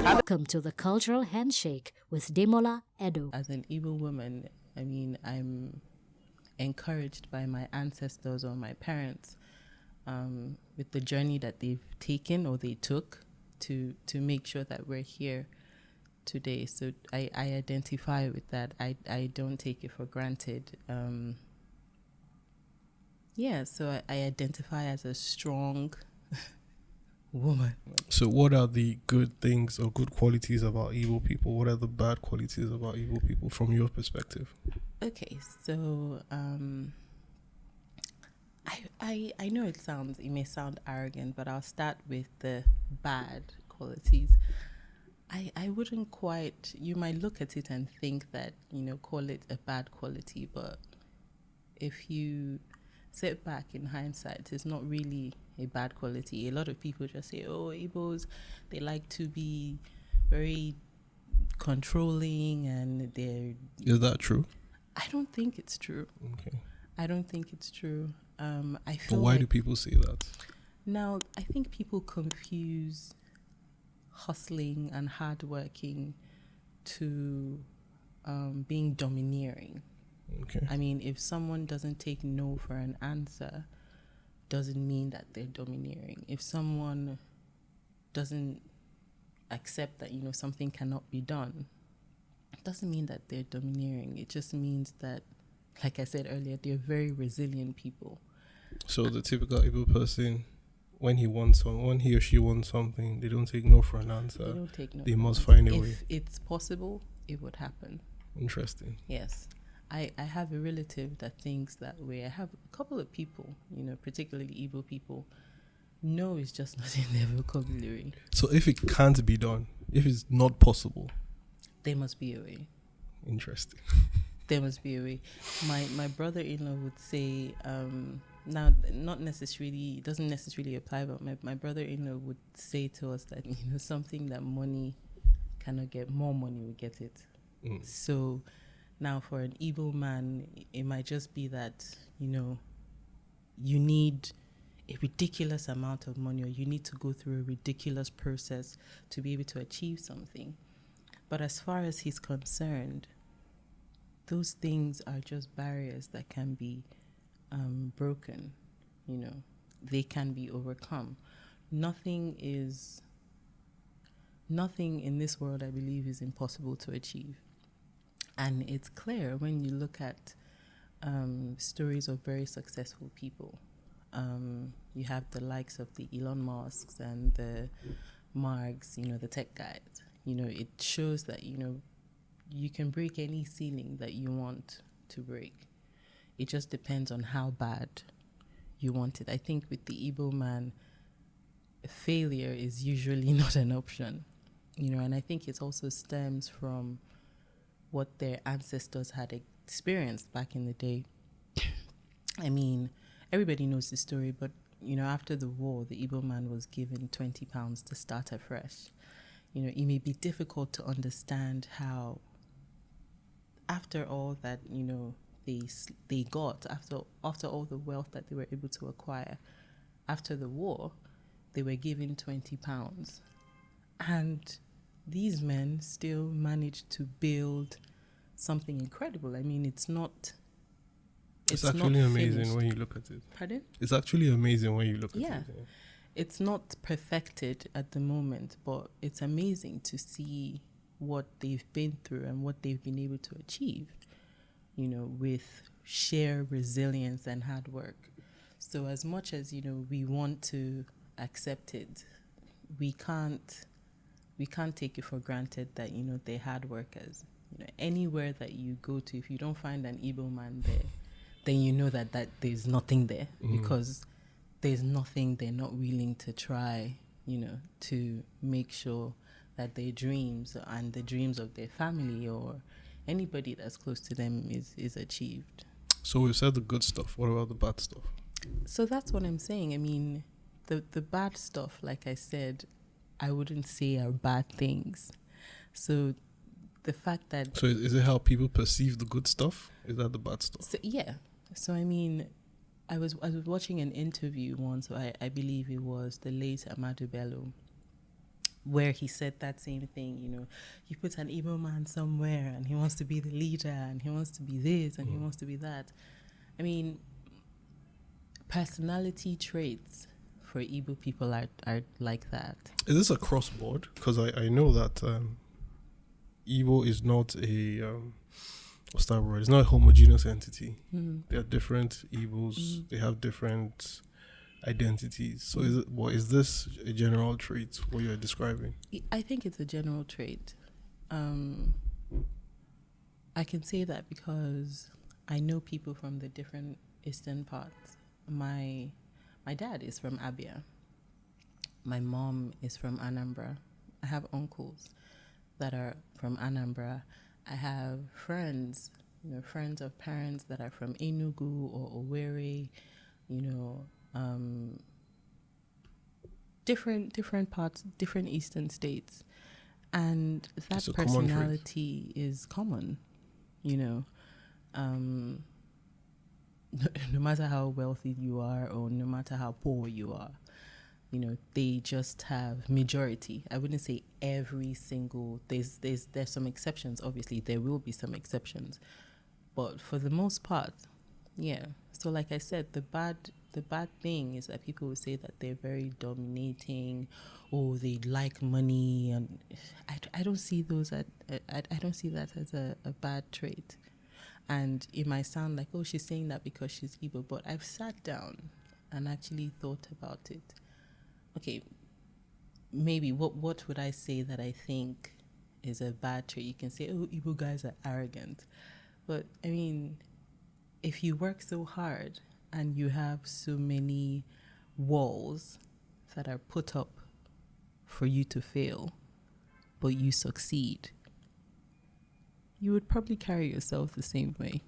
Welcome to the Cultural Handshake with Demola Edo. As an Igbo woman, I mean, I'm encouraged by my ancestors or my parents with the journey that they've taken or they took to make sure that we're here today. So I identify with that. I don't take it for granted. So I identify as a strong woman. So what are the good things or good qualities about Igbo people? What are the bad qualities about Igbo people from your perspective? Okay, so I know it may sound arrogant, but I'll start with the bad qualities. I wouldn't quite, you might look at it and think that, call it a bad quality, but if you sit back in hindsight, it's not really a bad quality. A lot of people just say, oh, Igbos, they like to be very controlling and they're... Is that true? I don't think it's true. Okay. I don't think it's true. I feel But why do people say that? Now, I think people confuse hustling and hardworking to being domineering. Okay. I mean, if someone doesn't take no for an answer, doesn't mean that they're domineering. If someone doesn't accept that, something cannot be done, it doesn't mean that they're domineering. It just means that, like I said earlier, they're very resilient people. So the typical Igbo person, when he or she wants something, they don't take no for an answer. They don't take no. They must find a way. If it's possible, it would happen. Interesting. Yes. I have a relative that thinks that way. I have a couple of people, particularly Igbo people. No is just not in their vocabulary. So if it can't be done, if it's not possible, there must be a way. Interesting. There must be a way. My brother-in-law would say, now not necessarily, it doesn't necessarily apply, but my brother-in-law would say to us that, something that money cannot get, more money will get it. So now for an Igbo man, it might just be that, you need a ridiculous amount of money, or you need to go through a ridiculous process to be able to achieve something. But as far as he's concerned, those things are just barriers that can be broken. They can be overcome. Nothing in this world, I believe, is impossible to achieve. And it's clear when you look at stories of very successful people. You have the likes of the Elon Musks and the Marks, the tech guys. It shows that, you can break any ceiling that you want to break. It just depends on how bad you want it. I think with the Igbo man, failure is usually not an option. And I think it also stems from what their ancestors had experienced back in the day. I mean, everybody knows the story, but, after the war, the Igbo man was given £20 to start afresh. It may be difficult to understand how, after all that, they got, after all the wealth that they were able to acquire, after the war, they were given £20. And these men still managed to build something incredible. I mean, it's actually amazing finished. When you look at it. Pardon? It's actually amazing when you look at it. Yeah. It's not perfected at the moment, but it's amazing to see what they've been through and what they've been able to achieve, with sheer resilience and hard work. So as much as, we want to accept it, we can't take it for granted that, they're hard workers. Anywhere that you go to, if you don't find an Igbo man there, then you know that there's nothing there, because there's nothing they're not willing to try, to make sure that their dreams and the dreams of their family or anybody that's close to them is achieved. So we've said the good stuff. What about the bad stuff? So that's what I'm saying. I mean, the bad stuff, like I said, I wouldn't say are bad things. So the fact that... So is it how people perceive the good stuff? Is that the bad stuff? So, yeah. So, I mean, I was watching an interview once, I believe it was the late Amadou Bello, where he said that same thing, you know, you put an Igbo man somewhere and he wants to be the leader and he wants to be this and he wants to be that. I mean, personality traits for Igbo people are like that. Is this across board? Because I know that Igbo is not a what's that word? It's not a homogeneous entity. There are different Igbos. They have different identities. So is this a general trait what you're describing? I think it's a general trait. I can say that because I know people from the different eastern parts. My dad is from Abia. My mom is from Anambra. I have uncles that are from Anambra. I have friends, you know, friends of parents that are from Enugu or Owerri, you know, different parts, different eastern states. And that personality is common, you know. No matter how wealthy you are or no matter how poor you are, you know, they just have majority. I wouldn't say every single, there's some exceptions, obviously there will be some exceptions, but for the most part, yeah. So like I said, the bad thing is that people will say that they're very dominating or they like money, and I don't see those I don't see that as a bad trait. And it might sound like, oh, she's saying that because she's Igbo, but I've sat down and actually thought about it. Okay, maybe what would I say that I think is a bad trait? You can say, oh, Igbo guys are arrogant. But, I mean, if you work so hard and you have so many walls that are put up for you to fail, but you succeed, you would probably carry yourself the same way.